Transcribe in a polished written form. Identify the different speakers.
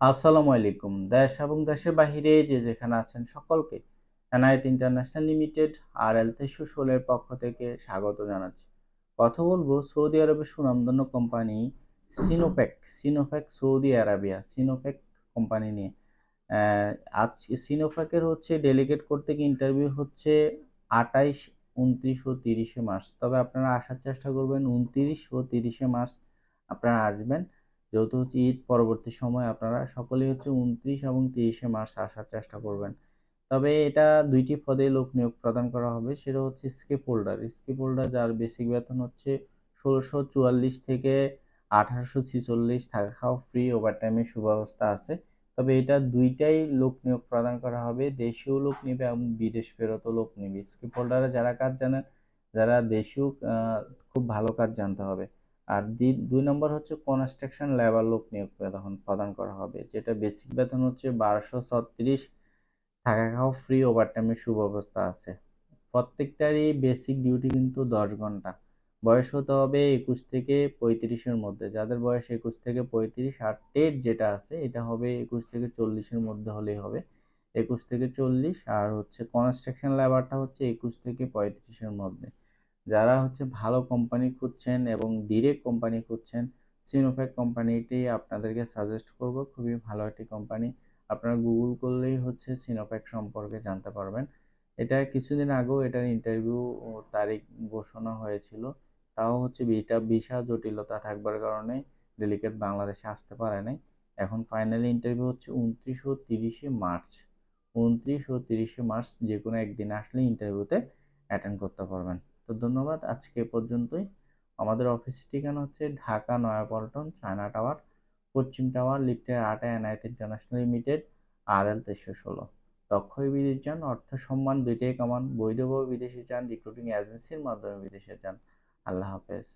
Speaker 1: আসসালামু আলাইকুম। দেশ এবং দেশের বাহিরে যে যেখানে আছেন সকলকে এনায়েত ইন্টারন্যাশনাল লিমিটেড আর এল 316 এর পক্ষ থেকে স্বাগত জানাচ্ছি। কথা বলবো সৌদি আরবের সুনামধন্য কোম্পানি সিনোফ্যাক সৌদি আরাবিয়া সিনোফ্যাক কোম্পানি নিয়ে। আহ, আজ সিনোফ্যাকের হচ্ছে ডেলিগেট করতে গিয়ে ইন্টারভিউ হচ্ছে 28, 29 ও 30শে মার্চ। তবে আপনারা আসার চেষ্টা করবেন 29 ও 30শে মার্চ আপনারা আসবেন, যেহেতু হচ্ছে ঈদ পরবর্তী সময় আপনারা সকলেই হচ্ছে 29 এবং 30শে মার্চ আসার চেষ্টা করবেন। তবে এটা দুইটি পদে লোক নিয়োগ প্রদান করা হবে, সেটা হচ্ছে স্কিপ হোল্ডার যার বেসিক বেতন হচ্ছে 1644 থেকে 1846, থাকা খাওয়া ফ্রি, ওভারটাইমের সুব্যবস্থা আছে। তবে এটা দুইটাই লোক নিয়োগ প্রদান করা হবে, দেশীয় লোক নিবে এবং বিদেশ ফেরত লোক নিবে। স্কিপ হোল্ডারে যারা কাজ জানেন, যারা দেশীয় খুব ভালো কাজ জানতে হবে। আর দুই নম্বর হচ্ছে কনস্ট্রাকশন লেবার লোক নিয়োগ তখন প্রদান করা হবে, যেটা বেসিক বেতন হচ্ছে 1236, থাকা খাওয়া ফ্রি, ওভারটাইমের সুব্যবস্থা আছে। প্রত্যেকটারই বেসিক ডিউটি কিন্তু 10 ঘন্টা। বয়স হতে হবে 21 থেকে 35-এর মধ্যে। যাদের বয়স 21 থেকে 35, আর টেট যেটা আছে এটা হবে 21 থেকে 40-এর মধ্যে হলেই হবে। 21 থেকে 40, আর হচ্ছে কনস্ট্রাকশন লেবারটা হচ্ছে 21 থেকে 35-এর মধ্যে। যারা হচ্ছে ভালো কোম্পানি খুঁজছেন এবং ডিরেক্ট কোম্পানি খুঁজছেন, সিনোফ্যাক কোম্পানিটি আপনাদেরকে সাজেস্ট করব। খুবই ভালো একটি কোম্পানি। আপনারা গুগল করলেই হচ্ছে সিনোফ্যাক সম্পর্কে জানতে পারবেন। এটা কিছুদিন আগেও এটার ইন্টারভিউ তারিখ ঘোষণা হয়েছিল, তাও হচ্ছে ভিসা জটিলতা থাকবার কারণে ডেলিগেট বাংলাদেশে আসতে পারে নাই। এখন ফাইনালি ইন্টারভিউ হচ্ছে 29 ও 30শে মার্চ। 29 ও 30শে মার্চ যে কোনো একদিন আসলে ইন্টারভিউতে অ্যাটেন্ড করতে পারবেন। তো ধন্যবাদ, আজকে এ পর্যন্তই। আমাদের অফিসের ঠিকানা হচ্ছে ঢাকা নয়াপল্টন, চায়না টাওয়ার, পশ্চিম টাওয়ার, লিফটের 8-এ এনায়েত ইন্টারন্যাশনাল লিমিটেড, RL 316। দক্ষই বিদেশ যান, অর্থ সম্মান দুইটাই কামান, বৈধভাবে বিদেশে যান, রিক্রুটিং এজেন্সির মাধ্যমে বিদেশে যান। আল্লাহ হাফেজ।